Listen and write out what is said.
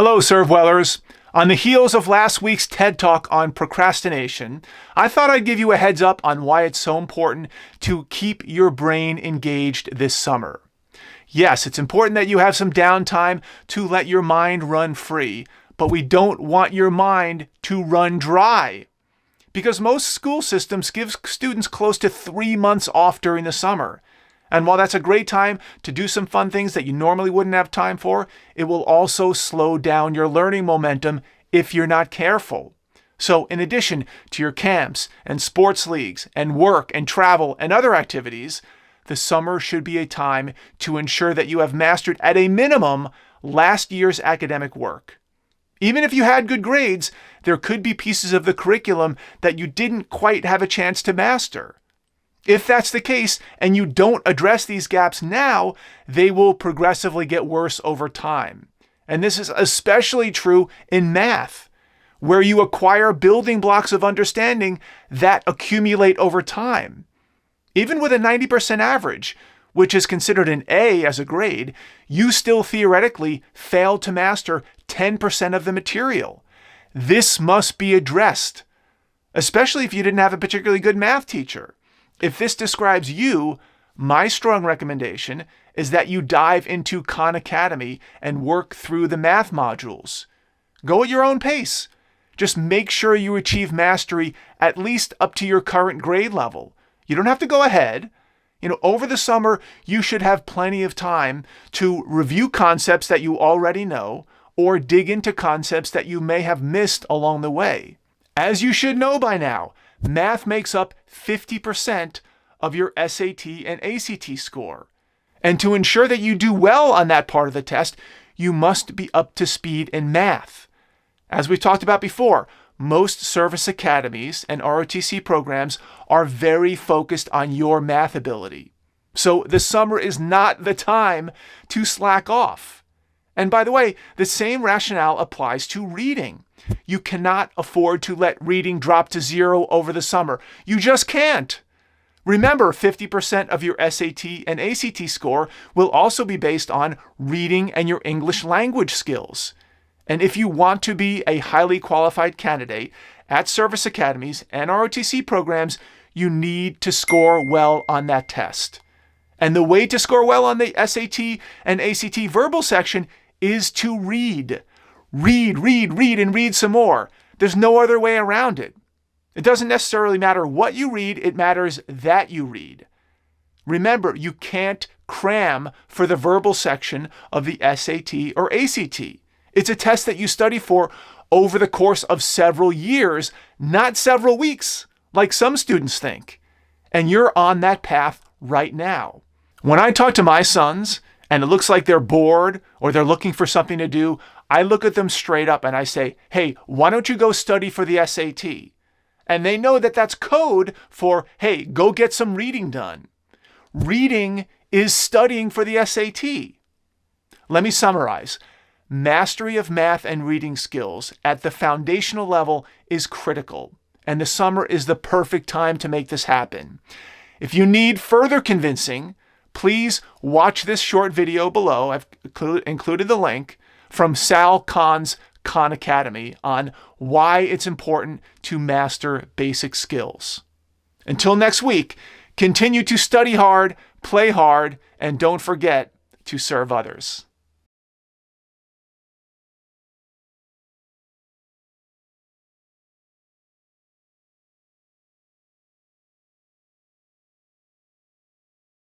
Hello, ServeWellers. On the heels of last week's TED Talk on procrastination, I thought I'd give you a heads up on why it's so important to keep your brain engaged this summer. Yes, it's important that you have some downtime to let your mind run free, but we don't want your mind to run dry. Because most school systems give students close to 3 months off during the summer. And while that's a great time to do some fun things that you normally wouldn't have time for, it will also slow down your learning momentum if you're not careful. So in addition to your camps and sports leagues and work and travel and other activities, the summer should be a time to ensure that you have mastered at a minimum last year's academic work. Even if you had good grades, there could be pieces of the curriculum that you didn't quite have a chance to master. If that's the case and you don't address these gaps now, they will progressively get worse over time. And this is especially true in math, where you acquire building blocks of understanding that accumulate over time. Even with a 90% average, which is considered an A as a grade, you still theoretically fail to master 10% of the material. This must be addressed, especially if you didn't have a particularly good math teacher. If this describes you, my strong recommendation is that you dive into Khan Academy and work through the math modules. Go at your own pace. Just make sure you achieve mastery at least up to your current grade level. You don't have to go ahead. Over the summer, you should have plenty of time to review concepts that you already know or dig into concepts that you may have missed along the way. As you should know by now, math makes up 50% of your SAT and ACT score. And to ensure that you do well on that part of the test, you must be up to speed in math. As we've talked about before, most service academies and ROTC programs are very focused on your math ability. So the summer is not the time to slack off. And by the way, the same rationale applies to reading. You cannot afford to let reading drop to zero over the summer. You just can't. Remember, 50% of your SAT and ACT score will also be based on reading and your English language skills. And if you want to be a highly qualified candidate at service academies and ROTC programs, you need to score well on that test. And the way to score well on the SAT and ACT verbal section is to read. Read, and read some more. There's no other way around it. It doesn't necessarily matter what you read, it matters that you read. Remember, you can't cram for the verbal section of the SAT or ACT. It's a test that you study for over the course of several years, not several weeks, like some students think. And you're on that path right now. When I talk to my sons, and it looks like they're bored or they're looking for something to do, I look at them straight up and I say, hey, why don't you go study for the SAT? And they know that that's code for, hey, go get some reading done. Reading is studying for the SAT. Let me summarize. Mastery of math and reading skills at the foundational level is critical, and the summer is the perfect time to make this happen. If you need further convincing, please watch this short video below. I've included the link from Sal Khan's Khan Academy on why it's important to master basic skills. Until next week, continue to study hard, play hard, and don't forget to serve others.